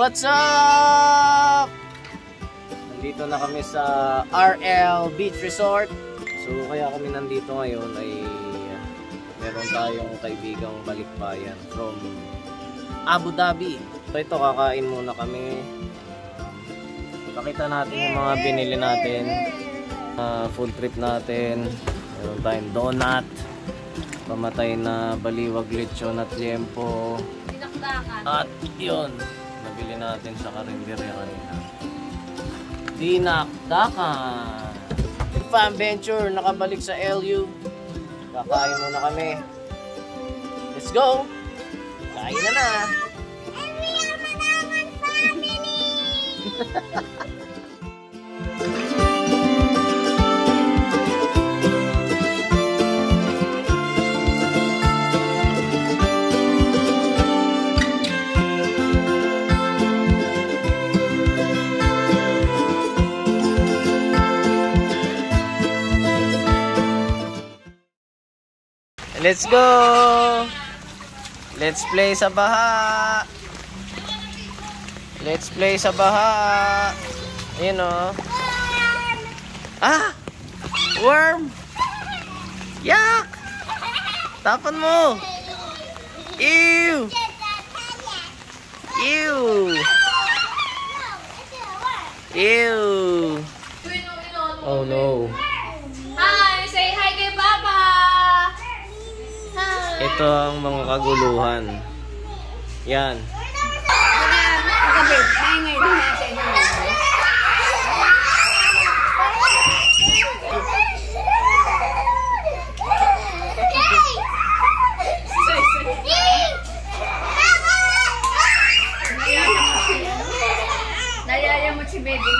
What's up? Nandito na kami sa RL Beach Resort. So kaya kami nandito ngayon ay meron tayong kaibigang balikbayan from Abu Dhabi. So ito, kakain muna kami. Pakita natin yung mga binili natin. Food trip natin. Meron tayong donut, pamatay na baliwag, lechon at liempo. At yun, nabili natin sa karinderya kanina. Dinakdakan. Fam Venture nakabalik sa LU. Kakain muna kami. Let's go! Kain na na! Let's go! Let's play sa baha! Let's play sa baha! Ayun o. Ah! Worm! Yak! Tapan mo! Ew! Ew! Ew! Oh no! Hi! Say hi kay Papa! Ito ang mga kaguluhan. Yan. Nayaya mo si baby?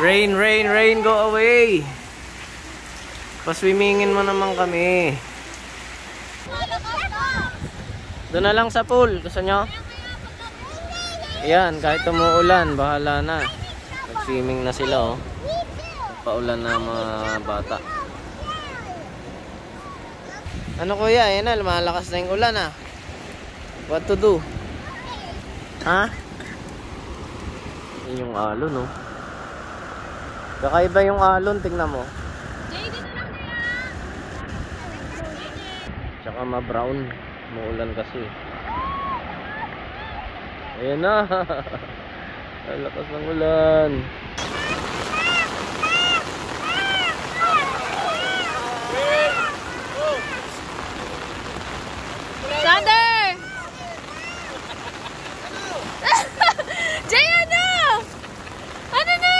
Rain, rain, rain, go away. Paswimmingin mo naman kami. Doon na lang sa pool. Gusto nyo? Ayan, kahit umuulan, bahala na. Nag-swimming na sila, oh. Paulan na mga bata. Ano kuya? Ayan na, lumalakas na yung ulan, ah. What to do? Ha? Yun yung alon, no? Kakaiba yung alon, tingnan mo. Tsaka ma-brown. Muulan kasi. Ayan na. Ang lakas ng ulan. Sander! Jay, ano? Ano na?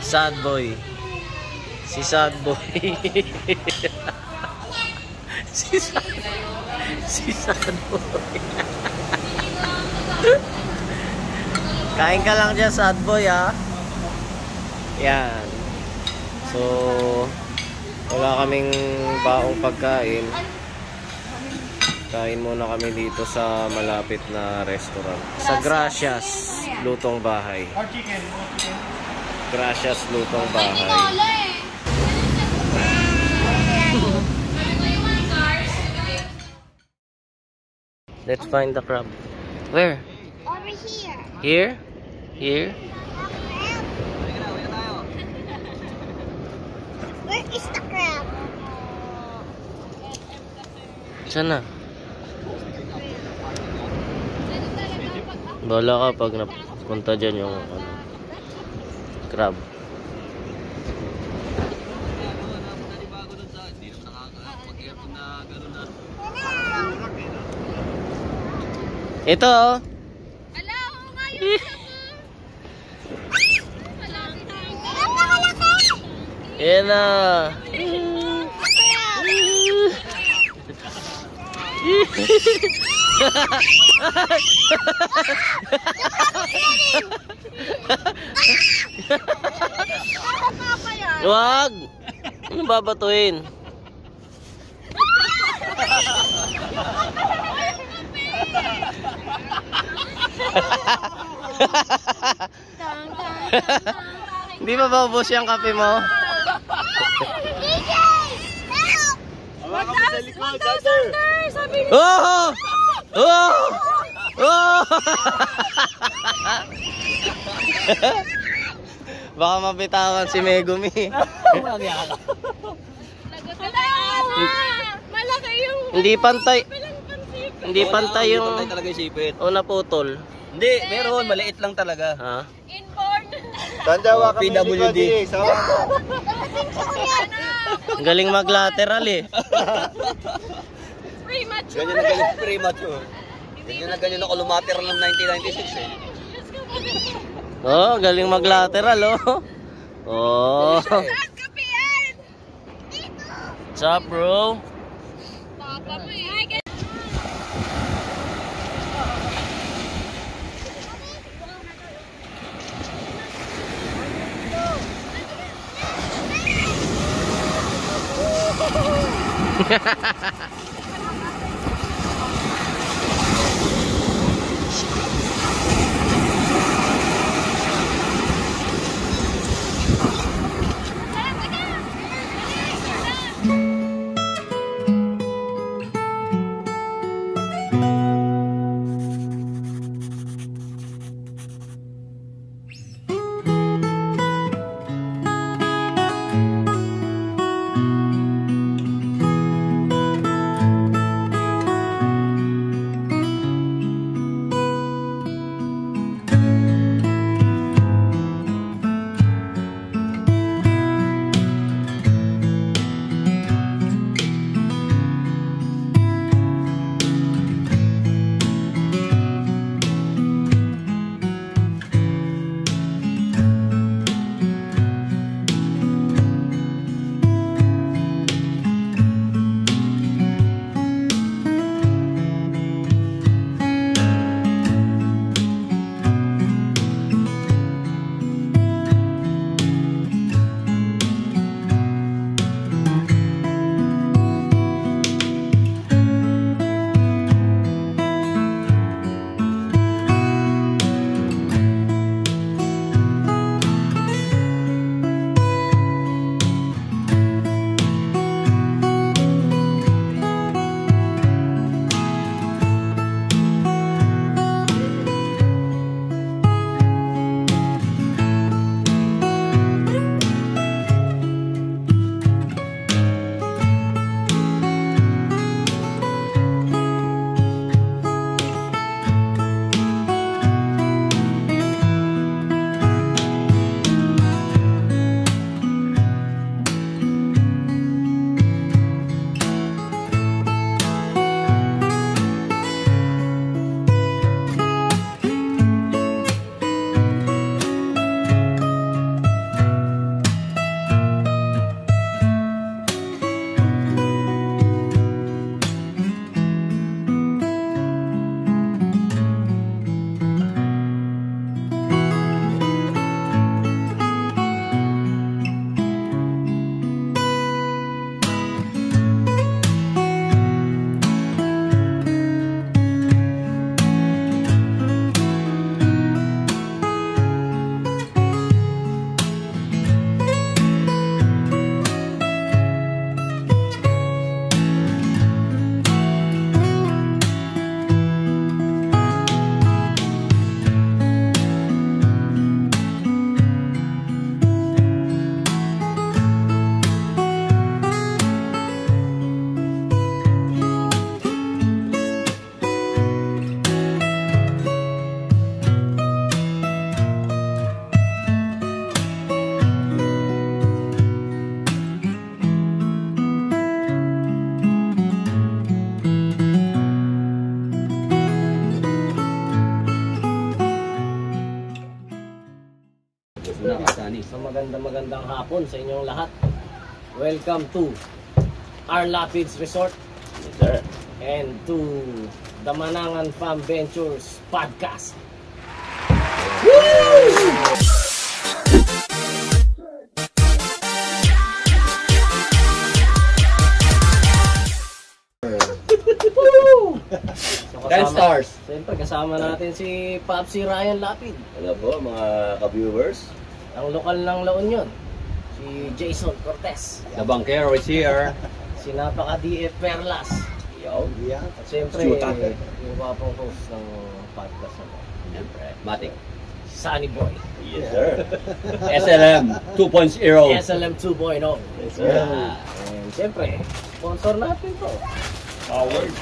Sad boy. Si sad boy. si sad boy. Kain ka lang dyan, sad boy, ha? Yan. So, wala kaming baong pagkain. Kain muna kami dito sa malapit na restaurant. Sa Gracias Lutong Bahay. Gracias Lutong Bahay. Let's find the crab. Where? Over here. Here? Here? Where is the crab? Saan na? Bala ka pag napunta dyan yung crab. Ito oh. Ala, oo nga yun. Yan na. Wag. Ano babatuin? Hindi ba maubos yung kape mo? Magtaas under! Sabi niya! Oh! Oh! Oh! Baka mabitawan si Megumi. Malaki yung... Hindi pantay. Hindi pantay yung... Pantay talaga yung sipit. O naputol. Hindi, meron. Maliit lang talaga. Ha? Inborn. Tandawa kami PWD. Galing maglateral eh. Premature. Ganyan na ganyan premature. Ganyan na ganyan ako lumateral ng 1996 eh. Oh, galing maglateral oh. Oh. Kapian. What's up, bro? Papa mo eh. magandang hapon sa inyong lahat. Welcome to R. Lapids Resort. Yes, sir. And to the Manangan Farm Ventures Podcast. So, 10 stars. Siyempre, kasama natin si Popsi Ryan Lapid. Ano po mga ka-viewers? Ang lokal ng La Union, si Jason Cortez. The banker is here. Si Napaka DF Perlas. Yo. At siyempre, yung wapong host ng podcast na Siyempre, Matic. si Sunny Boy. Yes, sir. SLM 2.0. SLM 2.0. Yes, sir. And siyempre, sponsor natin to. Powered.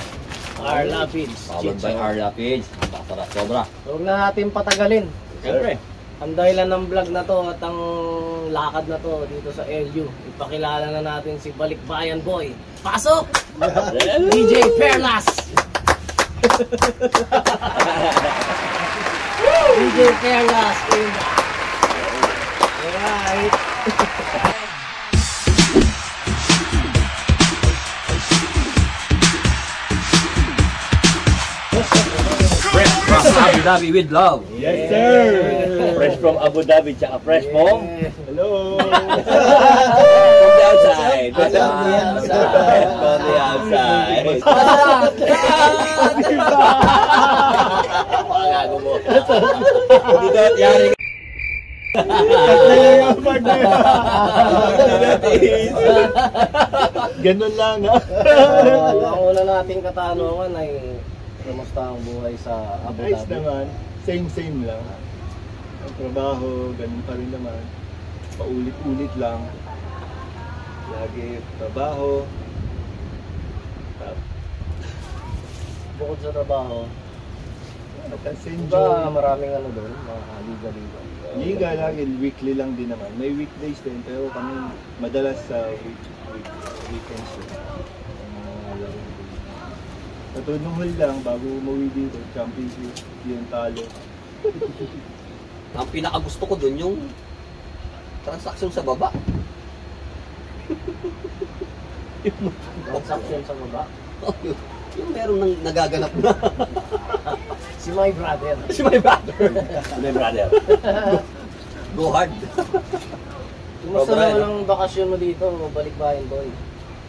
R. Lapids. Powered by R. Lapids. Masarap sobra. Huwag na natin patagalin. Siyempre. Ang dahilan ng vlog na to at ang lakad na to dito sa LU, ipakilala na natin si Balikbayan Boy. Pasok! DJ Perlas! DJ Perlas! Alright! Fresh from Abu Dhabi with love. Yes, sir! Fresh from Abu Dhabi, tsaka fresh from Hello! from the outside. From the outside. From the outside. Pangako mo. Dudot, yari ka. Ganun lang, ha? Ang una nating katanungan ay kamusta ang buhay sa Abu Nice Dhabi? naman. Same lang. Ang trabaho, ganun pa rin naman. Paulit-ulit lang. Lagi trabaho. Bukod sa trabaho, Tapos ba enjoy. maraming ano doon, mga liga-liga? Liga lang, weekly lang din naman. May weekdays din, pero kami madalas sa weekends yun. Natunuhol lang bago umuwi dito, championship, yung talo. Ang pinakagusto ko dun yung transaction sa baba. Transaction sa baba. Yung merong nagaganap na. Si my brother. Si my brother. My brother. Go hard. Kumusta Brian. naman ang bakasyon mo dito, Balikbayan Boy?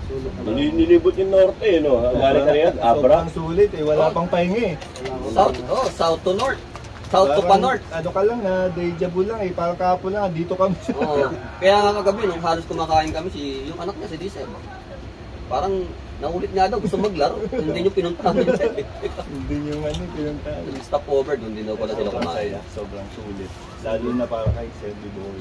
Sulot naman. Nilibot yung norte, no? Galing ka rin, Abra. Sobrang sulit eh, wala pang pahinga eh. South to north. South to pa north. Ano ka lang na, deja vu lang eh, parang kahapon lang, dito kami. Oo. Kaya nga kagabi, nung halos kumakain kami, yung anak niya si Diseb. Parang naulit nga daw, gusto maglaro. Hindi yung pinuntahan niya. Hindi yung ano, pinunta. Stop over, doon din daw pala sila kumain. Sobrang sulit. Lalo na para kay Sebi Boy.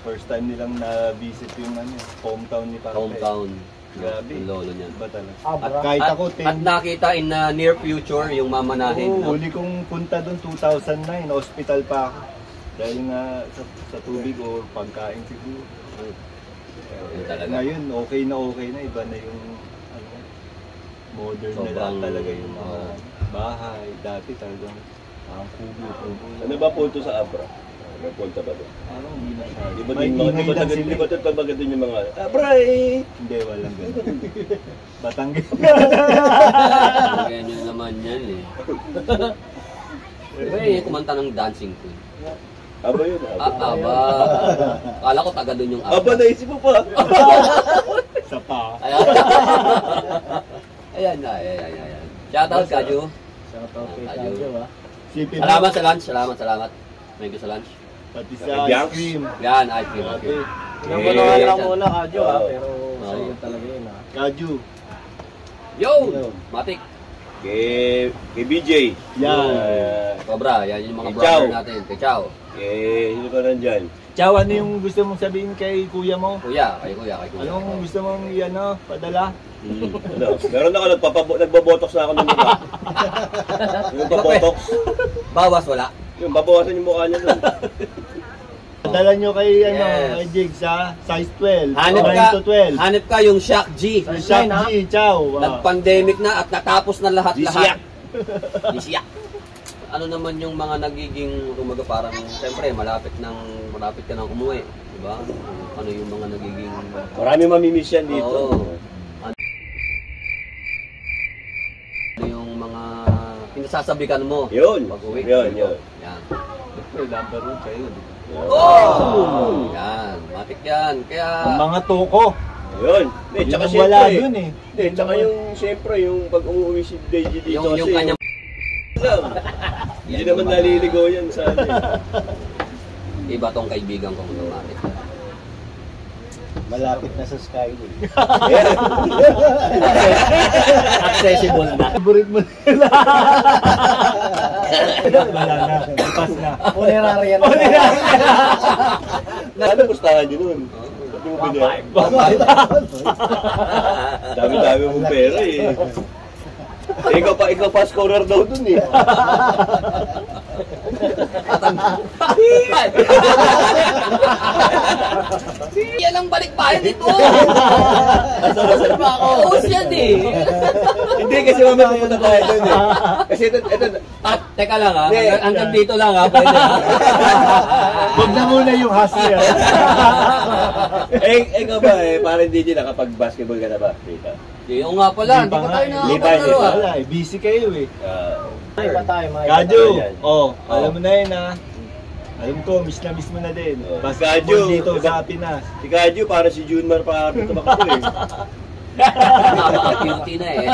First time nilang na-visit yung ano, hometown ni Papa. Hometown. Grabe. Yung lolo niya. Iba talaga. Abra. At kahit ako, At nakita in near future yung mamanahin. Oo, huli kong punta doon 2009, hospital pa ako. Dahil nga sa tubig o pagkain siguro. Yun talaga. Ngayon, okay na, iba na yung ano, modern na Sobrang, lang talaga yung mga oo. bahay. Dati talagang ang kubo. Ano ba punto sa Abra? May punta ba doon? Parang hindi na siya. Di ba May din mga, ingay lang sila. di ba taga din yung mga, Abra eh! Hindi, walang ganun. Batanggit. Ganyan naman yan eh. Diba yung kumanta ng Dancing Queen? Aba yun, Abra. Aba. Kala ko taga doon yung Aba, naisip mo pa! Sa pa. Ayan. Ayan. Shoutout, Kaju. Shoutout kay Ayun. Kadyo, ha? Sipin mo, Salamat sa lunch. Salamat. Thank you sa lunch. pati Kay sa Bianx. ice cream. Yan, ice cream. Grabe. Yung gano'n lang muna, Kadyo, ha? Oo. Pero Oo. sa'yo talaga yun, ha? Kaju. Yo! Matik. Kay BJ. Yan. Cobra, yan yung mga Kay brother Chow. natin. Kay Chow. Sino ka nandyan? Chow, ano yung gusto mong sabihin kay kuya mo? Kuya. Anong gusto mong padala? Ano? Meron ako, nagbabotox na ako ng mukha. Yung babotox. Bawas, wala. Yung babawasan yung mukha niya doon. Padala nyo kay, Yes. kay Jigs ha? Size 12. Hanip 9 ka, to 12. hanip ka yung Shock G. Sa Shop G, Chow. Nag-pandemic na at natapos na lahat-lahat. Lisiyak. ano naman yung mga nagiging, kumaga parang, siyempre, malapit ka nang umuwi. Diba? Ano yung mga nagiging... Marami mamimiss yan dito. Oo. Ano yung mga pinasasabikan mo? Yun. Pag-uwi. Yun. Yan. May number 1 kayo. Oh! Yan. Matik yan. Kaya... Ang mga toko. Yun. Yun Tsaka ang wala siyempre, dun eh. Hindi, tsaka yung, siyempre, yung pag umuwi si Deji dito Yung kasi, kanyang... hindi naman naliligaw yan sa ano. Iba tong kaibigan kong lumalit. Malapit na sa Skyway. Accessible na. Favorite mo nila. Wala na. Ipas na. Honorary yan. Ano pustahan yun nun? Sabi mo ba niya? Dami-dami mong pera eh. Ikaw pa scorer daw dun eh. Yan ang balikbayan nito! Uus yan eh! Hindi kasi mamaya pupunta tayo dun eh. Kasi ito, At, teka lang ha, hanggang dito lang ha, pwede ha. Huwag na muna yung hustle. ikaw ba eh, parang DJ nakapag-basketball ka na ba? Dito. Yung nga pala, hindi pa tayo nakakapaglaro ha. Wala eh, busy kayo eh. May iba tayo, may iba Kadyo! yan. Alam mo na yun ha. Alam ko, miss mo na din. Basketball Kadyo, dito iba- sa Pinas. Si Kadyo para si Junmar pa tumakbo eh. Nakaka-guilty na eh.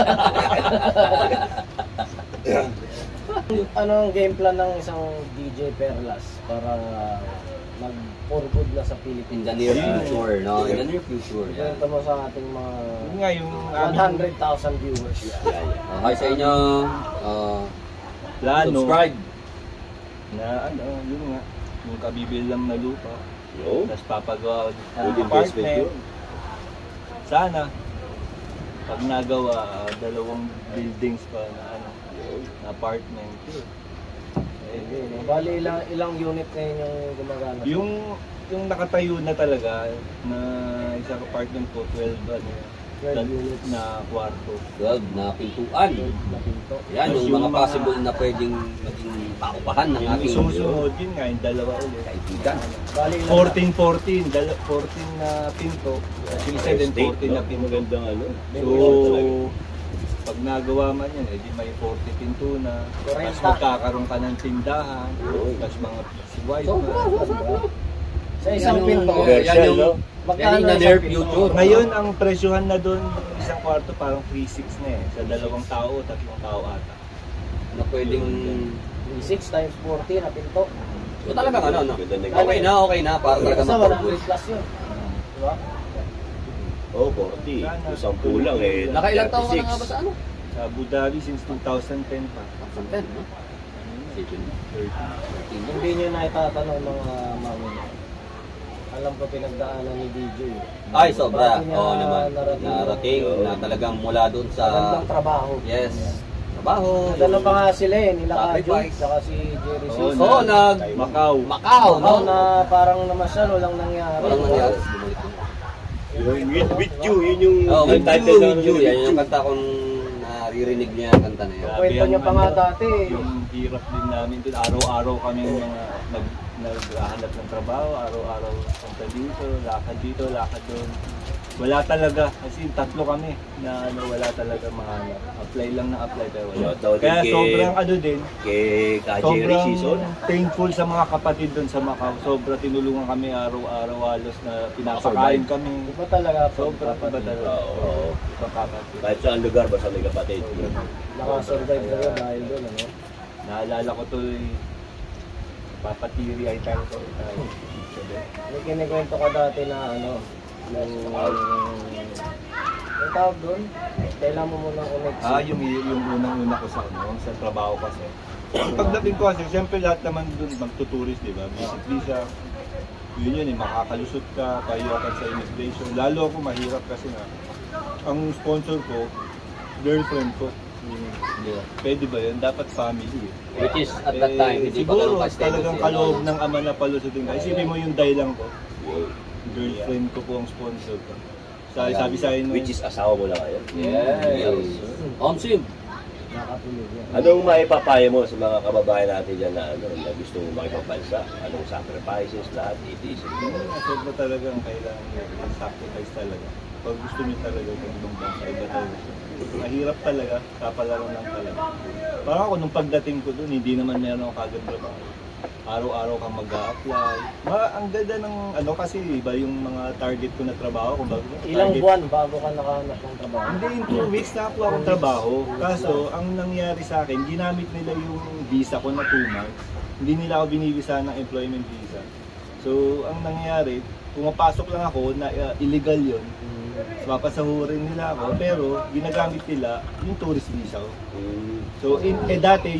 Ano ang game plan ng isang DJ Perlas para mag-for good na sa In Philippines? the near future, no? In the near future, yan. Kwento mo sa ating mga Yun nga yung 100,000 viewers. Okay sa inyo, plano subscribe. na yun nga, yung kabibilang na lupa. Yo. Tapos papagawa Good ng investment apartment. yun. Sana, pag nagawa, 2 buildings pa na na apartment. Yun. Bali ilang unit na yun yung gumagana? Yung nakatayo na talaga na isang apartment ko, 12 units na kwarto. 12 na pintuan. na pinto. Yan, yung Yung mga mga- possible na pwedeng maging paupahan ng Yung ating susunod yun nga, yung 2 ulit. kaibigan. Bali ilang 14 na pinto. Kasi isa din 14 na pinto. Magandang ano. So, pag nagawa man yan, edi may 40 pinto na. Tapos 40. magkakaroon ka ng tindahan. Tapos mga wifi. sa isang pinto. Commercial, Yan yung, no? yan yung isang near pinto? future. Ngayon, ang presyohan na doon, isang kwarto parang 3.6 na eh. Sa 2 tao, 3 tao ata. Na pwedeng, 6 times 40 na pinto. so talagang ano, no? Ganda na- Okay na, para talaga Sa mag-purpose. 100 plus yun. Diba? Oo, 40. Isang pulang eh. Nakailang taon ka na nga ba 36. sa ano? Sa Abu Dhabi since 2010 pa. Sa 10, no? Sige. 13. Hindi nyo na itatanong mga mami. Alam ko pinagdaanan ni DJ. Ay, sobra. Bago niya Oo naman. narating. Na talagang mula doon sa... Magandang trabaho. Yes. Trabaho. Dalo pa nga sila eh, nila Kadyo, Sacrifice. saka si Jerry Oo, Sis. Oo, Macau. Macau, no? na parang namasyal, walang nangyari. Walang nangyari. Yung with you, yun yung Oh, with title ng you. With Yan You. yung kanta kong naririnig niya yung kanta na yun. Kwento niya pa nga dati. Yung hirap din namin doon. Araw-araw kami mga naghahanap ng trabaho. Araw-araw punta dito, lakad doon. Wala talaga. Kasi 3 kami na wala talaga mahanap. Apply lang na apply pero wala. Shoutout Kaya din sobrang din. Kay Ka Jerry Sobrang Season. thankful sa mga kapatid doon sa Macau. Sobra tinulungan kami araw-araw halos na pinapakain kami. Iba talaga. Sobra iba talaga. Oo. Ibang kapatid. Kahit saan lugar, basta may kapatid. Nakasurvive na yun dahil doon, ano? Naalala ko tuloy papatiri ay tayo. May kinikwento ka dati na ano, yung tawag doon, kailan mo muna connect. Yung unang-una ko sa sa trabaho kasi. Pagdating ko kasi, siyempre lahat naman doon magtuturist, di ba? Visit visa. Yun makakalusot ka, tayo ka sa immigration. Lalo ako mahirap kasi nga, ang sponsor ko, girlfriend ko. Pwede ba yun? Dapat family. Which is, at that time, hindi pa siguro ganun ka-stable talagang si kaloob ano. ng ama na palusutin ka. Isipin mo yung dahilan ko. Girlfriend ko po ang sponsor ko. Sabi sa akin, Which is asawa mo lang ngayon. Yes. Omsim. Nakatulog yan. Anong maipapayo mo sa mga kababayan natin dyan na, na gusto makipagbansa? Anong sacrifices, lahat, etc. Asad mo talagang kailangan yung sacrifice talaga. Pag gusto nyo talaga kung ibang bansa, iba talaga. Mahirap talaga, kapalaro lang talaga. Parang ako nung pagdating ko doon, hindi naman meron ako kagad trabaho. Araw-araw kang mag-a-apply. Ang ganda ng kasi iba yung mga target ko na trabaho. Ilang buwan bago ka nakahanap ng trabaho? Hindi, in 2 weeks na ako akong trabaho. Kaso, ang nangyari sa akin, ginamit nila yung visa ko na 2 months. Hindi nila ako binibisa ng employment visa. So, ang nangyari, pumapasok lang ako na illegal yun. So, papasahurin nila ako, pero ginagamit nila yung tourist visa ko. So, dati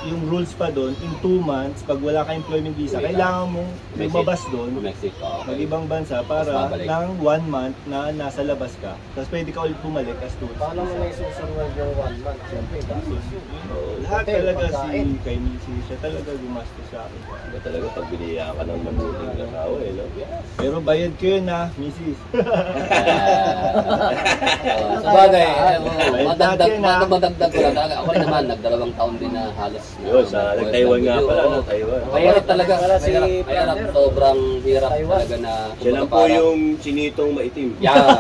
yung rules pa doon, in 2 months, pag wala ka employment visa, kailangan mong lumabas doon, mag-ibang bansa para lang 1 month na nasa labas ka. Tapos pwede ka ulit bumalik as tourist visa. Paano mo may susunod yung 1 month? Siyempre, gastos yun. Lahat talaga kay Missy, siya talaga gumastos sa akin. Iba talaga pag biniyaan ka ng mabuting asawa, no? Pero bayad ko yun Mrs. Sabagay, madagdag ko lang talaga. Ako rin naman, nag2 taon din na halos. Yun, sa nag-Taiwan nga pala, no? Taiwan. Mahirap talaga, mahirap, sobrang hirap talaga na. Siya lang po yung chinitong maitim. Yeah.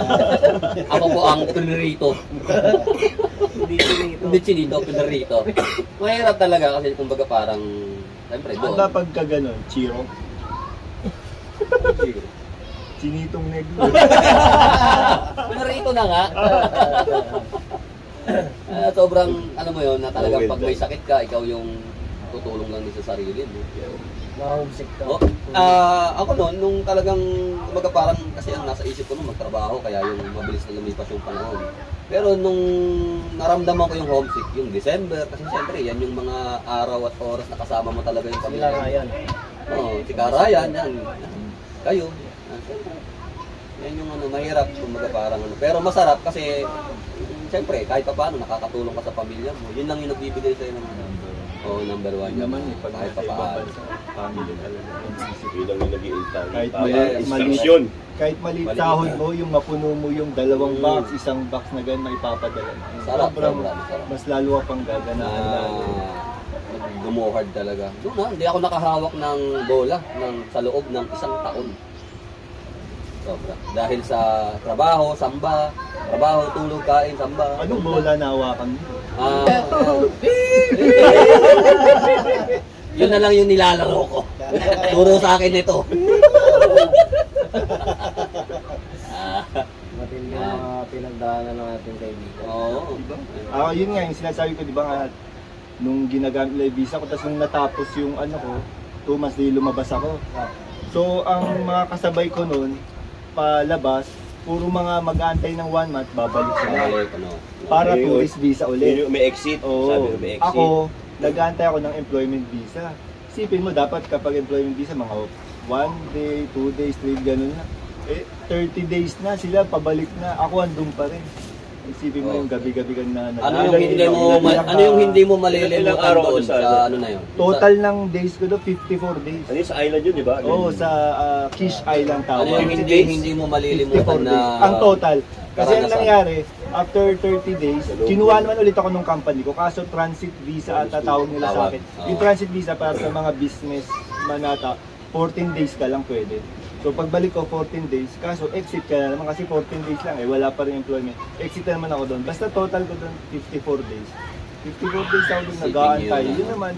Ako po ang pinrito. Hindi chinito. Hindi chinito, pinrito. Mahirap talaga kasi kumbaga parang, siyempre doon. Ang kapag ka ganun, chiro. Chinitong negro. Pinrito na nga. Sobrang, mo yun, na talagang pag may sakit ka, ikaw yung tutulong lang din sa sarili mo. Na-homesick ka. Ako noon, nung talagang, kumbaga parang, kasi ang nasa isip ko nung magtrabaho, kaya yung mabilis na lumipas yung panahon. Pero nung naramdaman ko yung homesick, yung December, kasi siyempre, yan yung mga araw at oras na kasama mo talaga yung pamilya. Sila Ryan. Oo, si Karayan, yan. Kayo. Yan yung mahirap, kumbaga parang Pero masarap kasi, siyempre, kahit pa paano, nakakatulong ka sa pamilya mo. Yun lang yung nagbibigay sa'yo ng number 1. Yun naman pag kahit nasa pa ibang paano. bansa, family talaga. Yun lang yung nag-iintay. Kahit instruction. Kahit maliit sahod mo, yung mapuno mo yung 2 box, 1 box na ganun, maipapadala mo. Sarap, Sobrang, sarap. mas lalo ka pang gaganahan lalo. Gumuhard talaga. Doon hindi ako nakahawak ng bola sa loob ng 1 taon. Sobra. Dahil sa trabaho, samba, tulog, kain, samba. Anong bola na hawakan mo? Yun na lang yung nilalaro ko. Turo sa akin ito. Matindi yung mga pinagdaanan ng ating kaibigan. Oo. Yun nga, yung sinasabi ko, di ba nga, nung ginagamit nila yung visa ko, tapos nung natapos yung 2 months di lumabas ako. So, ang mga kasabay ko noon, palabas, puro mga mag-aantay ng 1 month, babalik sila. Para tourist visa ulit. May exit. Sabi ko may exit. Ako, nag-aantay ako ng employment visa. Isipin mo, dapat kapag employment visa, mga 1 day, 2 days, 3, ganun na. 30 days na sila, pabalik na. Ako andun pa rin. Isipin mo yung gabi-gabi ka na. Ano yung hindi mo malilimutan doon sa na yun? Total ng days ko doon, 54 days. Ano yung sa island yun, di ba? Oo, sa Kish Island tawag. Ano yung hindi mo malilimutan 54 na days. Ang total. Kasi ang karanasan? nangyari, after 30 days, kinuha naman ulit ako ng company ko. Kaso transit visa at tawag nila sa akin. Yung transit visa para sa mga business manata, 14 days ka lang pwede. So pagbalik ko 14 days, kaso exit ka na naman kasi 14 days lang wala pa rin employment. Exit na naman ako doon. Basta total ko doon 54 days. 54 days ako doon nag-aantay. Yun naman.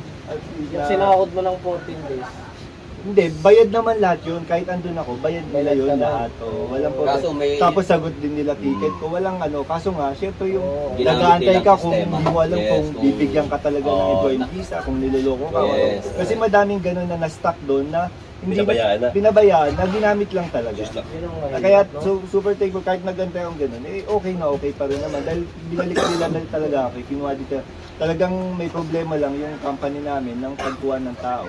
Yung sinakot mo ng 14 days. Hindi, bayad naman lahat yun. Kahit andun ako, bayad nila yun lahat. Walang problem. Tapos sagot din nila ticket ko. Walang Kaso nga, syempre yung nag-aantay ka kung hindi mo alam kung bibigyan ka talaga ng employment visa, kung niloloko ka. Kasi madaming ganun na na-stuck doon na hindi pinabayaan na ginamit lang talaga. Kaya super thankful kahit nagantay akong ganun, okay pa rin naman dahil binalik nila talaga ako, kinuha dito. Talagang may problema lang yung company namin ng pagkuha ng tao.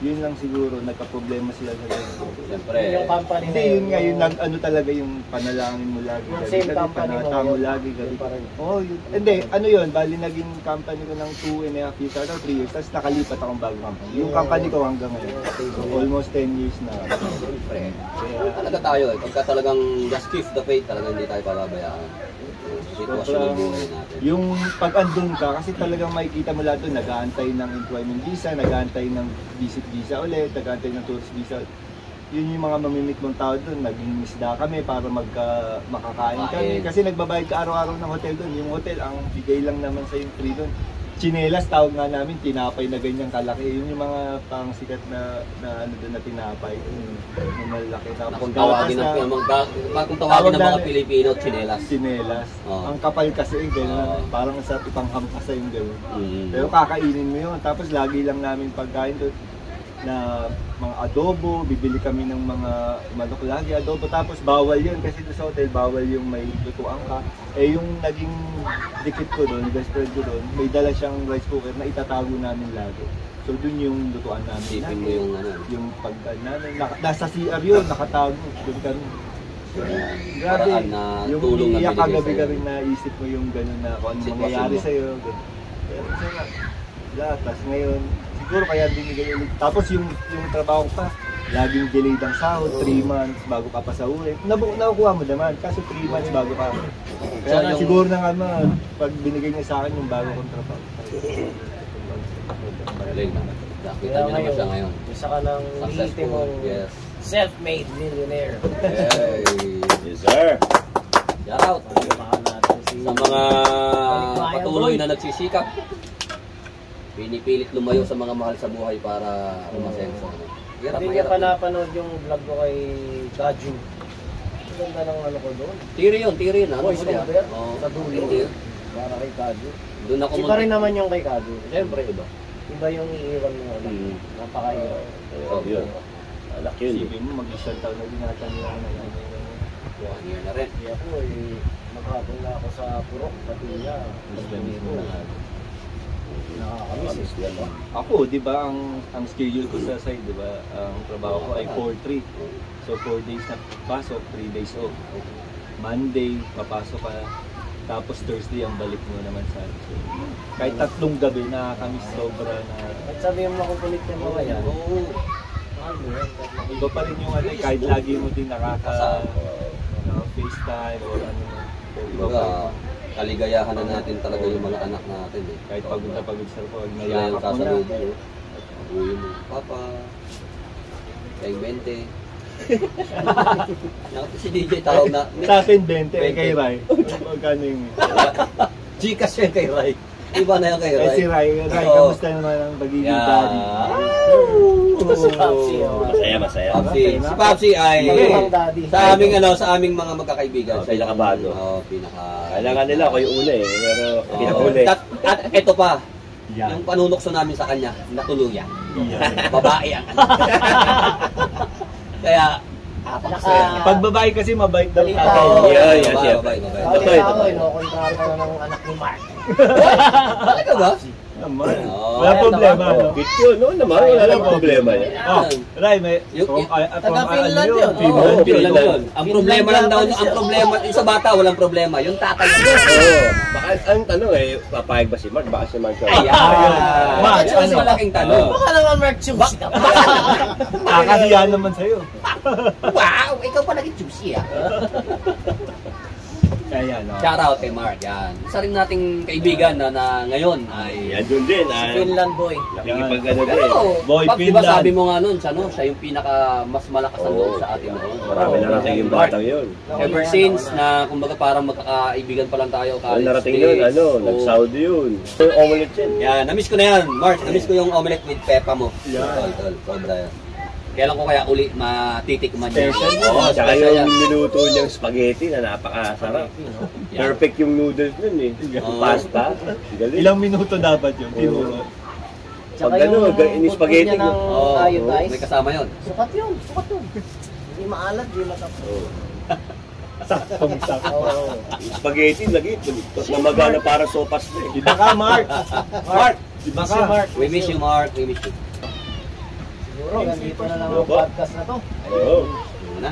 Yun lang siguro, nagka-problema sila sa ganito. Siyempre. Yung company Hindi, yun nga, yun ano talaga yung panalangin mo lagi. Yung gabi, same gabi, company mo panata mo yun. lagi. Gabi. Yun pa rin. Oo, yun. Hindi, ano yun, bali naging company ko ng 2.5 years, or 3 years, tapos nakalipat akong bagong company. Yung company ko hanggang ngayon, almost 10 years na. Siyempre. Talaga tayo eh. Pagka talagang just keep the faith, talaga hindi tayo pababayaan. Sitwasyon ng buhay natin. Yung pag andun ka, kasi talagang makikita mo lahat doon, nag-aantay ng employment visa, nag-aantay ng visit visa ulit, nag-aantay ng tourist visa. Yun yung mga mamimit mong tao doon, naging isda kami para makakain kami. Kasi nagbabayad ka araw-araw ng hotel doon. Yung hotel, ang bigay lang naman sa yung free doon. Chinelas, tawag nga namin, tinapay na ganyang kalaki. Yun yung mga pang sikat na ano doon na tinapay. Yung malaki. Tapos Kung tawagin ng mga Pilipino, chinelas. Chinelas. Oh. Ang kapal kasi gano'n. Oh. Parang sa ipanghampas sa yung gano'n. Mm. Pero kakainin mo yun. Tapos lagi lang namin pagkain doon na mga adobo, bibili kami ng mga manok lagi, adobo. Tapos bawal yun kasi doon sa hotel, bawal yung may lutuan ka. Eh yung naging dikit ko doon, best friend ko doon, may dala siyang rice cooker na itatago namin lagi. So doon yung lutuan namin. Sipin mo yung ano. Yung pagkain namin, nasa CR yun, nakatago. Doon kami. Grabe, Paraan na yung tulong na umiiyak binigay kagabi sa'yo. ka rin naisip mo yung gano'n na kung ano Sitwasyon mangyayari mo. sa'yo. Pero sana, lahat. Tapos ngayon, siguro kaya binigay ulit. Tapos yung trabaho pa, laging delayed ang sahod, 3 months bago ka pa sa uwi. Nakukuha mo naman, kaso 3 months bago ka. Kaya So, yung- siguro na nga pag binigay niya sa akin yung bago kong trabaho. Galing na. Nakita niyo naman siya ngayon. Isa ka ng Successful. legitimong Yes. self-made millionaire. Hey. Yes, sir. Shout out. Palakpakan natin si... Sa mga patuloy na nagsisikap, pinipilit lumayo sa mga mahal sa buhay para umasenso. Hirap Hindi na niya hirap pa yun. napanood yung vlog ko kay Kaju. Ang ganda ng ano ko doon. Tiri yun. Ano Voice ko niya? over? Oo. Sa dulo. Hindi. Para kay Kaju. Doon ako Iba rin naman yung kay Kaju. Siyempre, iba. Iba yung iiwan mo. Mm. Napakahirap. Oh, yun. Alak yun. Isipin mo, mag-isang taon na binatan nila na yan. 1 year na rin. Hindi ako maghabol na ako sa Purok, pati niya. Gusto nito. Nakakamiss eh. Ako, di ba, ang schedule ko sa side, di ba, ang trabaho ko ay 4-3. So 4 days na pasok, 3 days off. Monday, papasok ka. Tapos Thursday, ang balik mo naman sa so, kahit 3 gabi, nakakamiss sobra na. At sabihin mo kung kulit yung mga yan. Oo. Iba pa rin yung ano, kahit lagi mo din FaceTime or ano. Iba pa rin. Kaligayahan na natin talaga yung mga anak natin. Eh. Kahit pagod na pagod sa pag Sila yung nayakap mo na. kasalubo. Abuyin mo, Papa. Kay 20. Nakita si DJ tawag na. Sa akin, 20, kay Rai. Magkano yung... Gcash yan kay Rai. Iba na yan kay Rai. Si Rai, Oo. kamusta naman ang pagiging Yeah. daddy? Si Papsi, oh. Masaya. Si Papsi ay Maluwang daddy. sa aming mga magkakaibigan. Oh, pinakabago. Oo, pinaka... Kailangan nila ako yung una eh. Pero Oo. pinakuli. At ito pa, Yan. yung panunokso namin sa kanya, natuluyan. Yan. Babae ang anak. Kaya, Pag babae kasi mabait daw Balita tatay. ko. Yeah, yeah, babae, yeah. babae. Sabi Totoo, na ako, totoo. inokontrata na ng anak ni Mark. Talaga ba? Naman. Oo. Wala problema. Oh, no? cute yun. No naman, wala lang problema yan. Oh, Ray, may... Taga-Finland yun. Oo, Finland Finland yun. yun. Ang problema lang daw, ang problema, yung sa bata, walang problema. Yung tatay lang. Oo. Baka ang tanong eh, papayag ba si Mark? Baka si Mark Ayan. Mark, Yan ang ano? malaking tanong. Baka naman Mark Chumsi ka pa. Kakahiya naman sa'yo. Wow, ikaw pa naging juicy ah. Kaya no. Shout out kay Mark, yan. Isa rin nating kaibigan na ngayon ay... Yan yun din. Finland boy. Nakikipag ano din. Pero, Boy, Pag, diba Finland. sabi mo nga nun, siya yung pinaka mas malakas ang loob sa atin noon. Marami narating yung batang yun. Ever since na kumbaga parang magkakaibigan pa lang tayo Ang college narating days. yun, ano, So, nag-Saudi yun. Yung omelette yun. yan, namiss ko na yan. Mark, namiss ko yung omelette with Peppa mo. Yan. Tol, sobra yan. Kailan ko kaya uli matitikman yan? Special yun. Oo, Tsaka special yan. yung niluto niyang spaghetti na napakasarap. Yan. Perfect yung noodles nun eh. Oo. Pasta. Galing. Ilang minuto dapat yun? Tinuro. Tsaka Pag ano, yung ini spaghetti niya ng Oo, iodized. may kasama yun. Sukat yun. Hindi maalat, hindi matapos. Oo. Saktong-sakto. Oo. Spaghetti lagi. Tapos namagana para sopas na eh. Iba ka, Mark. Mark, Iba Si ka. Mark. we miss you, Mark. We miss you. Sige Siguro, ganito na lang ang Opo. podcast na to. Oo. Ano na?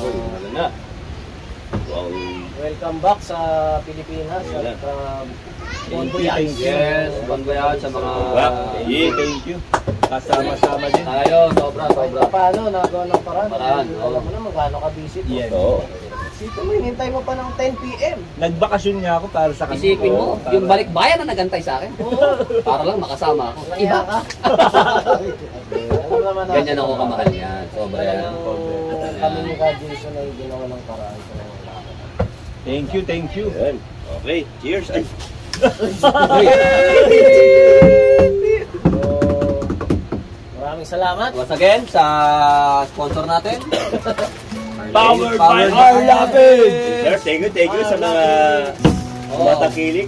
Wala na. Wow. Welcome back sa Pilipinas. Wala. At Thank you, voyage. thank you. Yes, bon voyage sa mga... Thank you. Kasama-sama din. Tayo, sobra. Paano? Nagawa ng paraan. Paraan, Alam mo naman gaano ka busy to. Yan. Oo. Sito mo, hinintay mo pa ng 10 p.m. Nagbakasyon nga ako para sa kanila. Isipin mo, yung balikbayan na nagantay sa akin. Para lang makasama ako. Iba ka. Alam naman natin. Ganyan ako kamahal yan. Sobra yan. Talagang kami ni Ka Jason ay ginawa ng paraan. Thank you, thank you. Yan. Okay, cheers. Ay. So, maraming salamat. Once again, sa sponsor natin. Powered by our Lapid! Sir, thank you sa mga matakilik.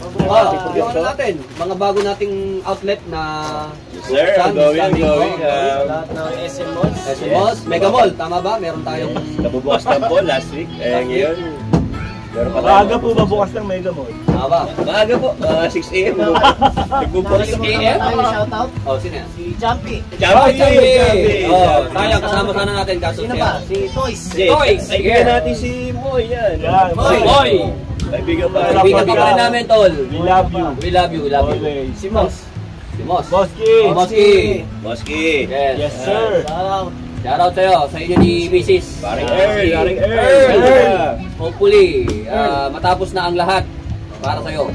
Ano natin? Mga bago nating outlet na Sir, ang going. Lahat ng SM Malls. SM Malls, Mega Mall, tama ba? Meron tayong Nabubukas lang po last week. Ngayon, meron pa tayo. Maaga po ba bukas ng Mega Mall? tama ba? Maaga po, 6 a.m. Nagbubukas sa AM. AM. Shoutout. Oh, sino yan? Si Jumpy. Oh, tayo kasama sana natin kaso Sino ba? Si Toys. Toys. Kaibigan natin si Moy yan. Yan, Moy. Moy. Kaibigan pa. Kaibigan pa rin namin, tol. We love you. We love you, we love you. Always. Si Moss. Si Moss. Boski! Oh, Moski. Moski. Yes, sir. Shoutout. Shoutout sa'yo, sa inyo ni Mrs. Paring Earl. Paring Earl. Earl. Hopefully, matapos na ang lahat para sa'yo.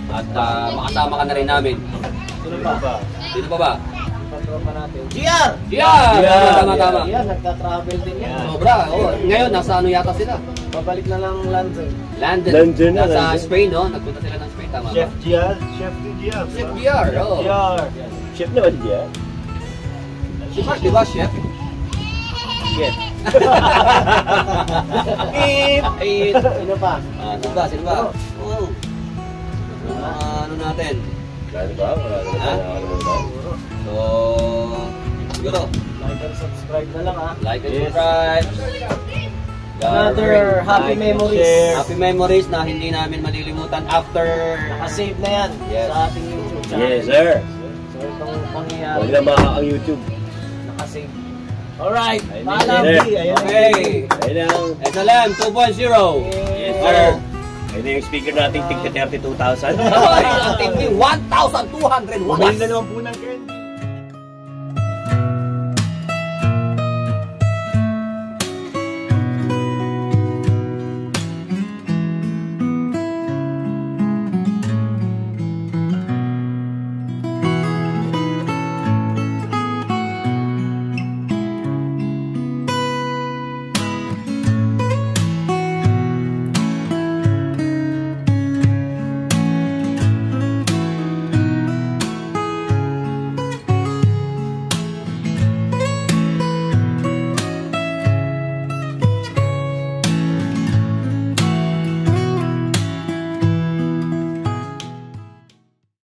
At makasama ka na rin namin. Sino pa? Sino pa ba? Patropa natin. GR! Yeah! Tama. Yan, nagka-travel din yan. Sobra. Oh, ngayon, nasa ano yata sila? Babalik na lang London. London. na, Nasa London. Spain, no? Nagpunta sila ng Spain, tama ba? Chef GR. Chef GR. Chef BR, oh. GR. Chef naman diyan. Si Mark, di ba, chef? Yes. Beep! Ay, sino pa? Sino ba? Oo. Ano natin? Lalo ba? Wala na nakakalimutan. So, siguro, Like and subscribe na lang ha. like and subscribe. Another happy Like and memories. share. Happy memories na hindi namin malilimutan after... Nakasave na yan Yes. sa ating YouTube channel. Yes, sir. So itong pangyayari, Huwag na maka ang YouTube. nakasave. Alright, Ayun paalam. Sir. Ayan. Okay. Ayun lang. SLM 2.0. Yes, Oh. sir. Ayun na yung speaker nating tigka 32,000. Ay, ang tindi, 1,201 Bumili na watts. naman po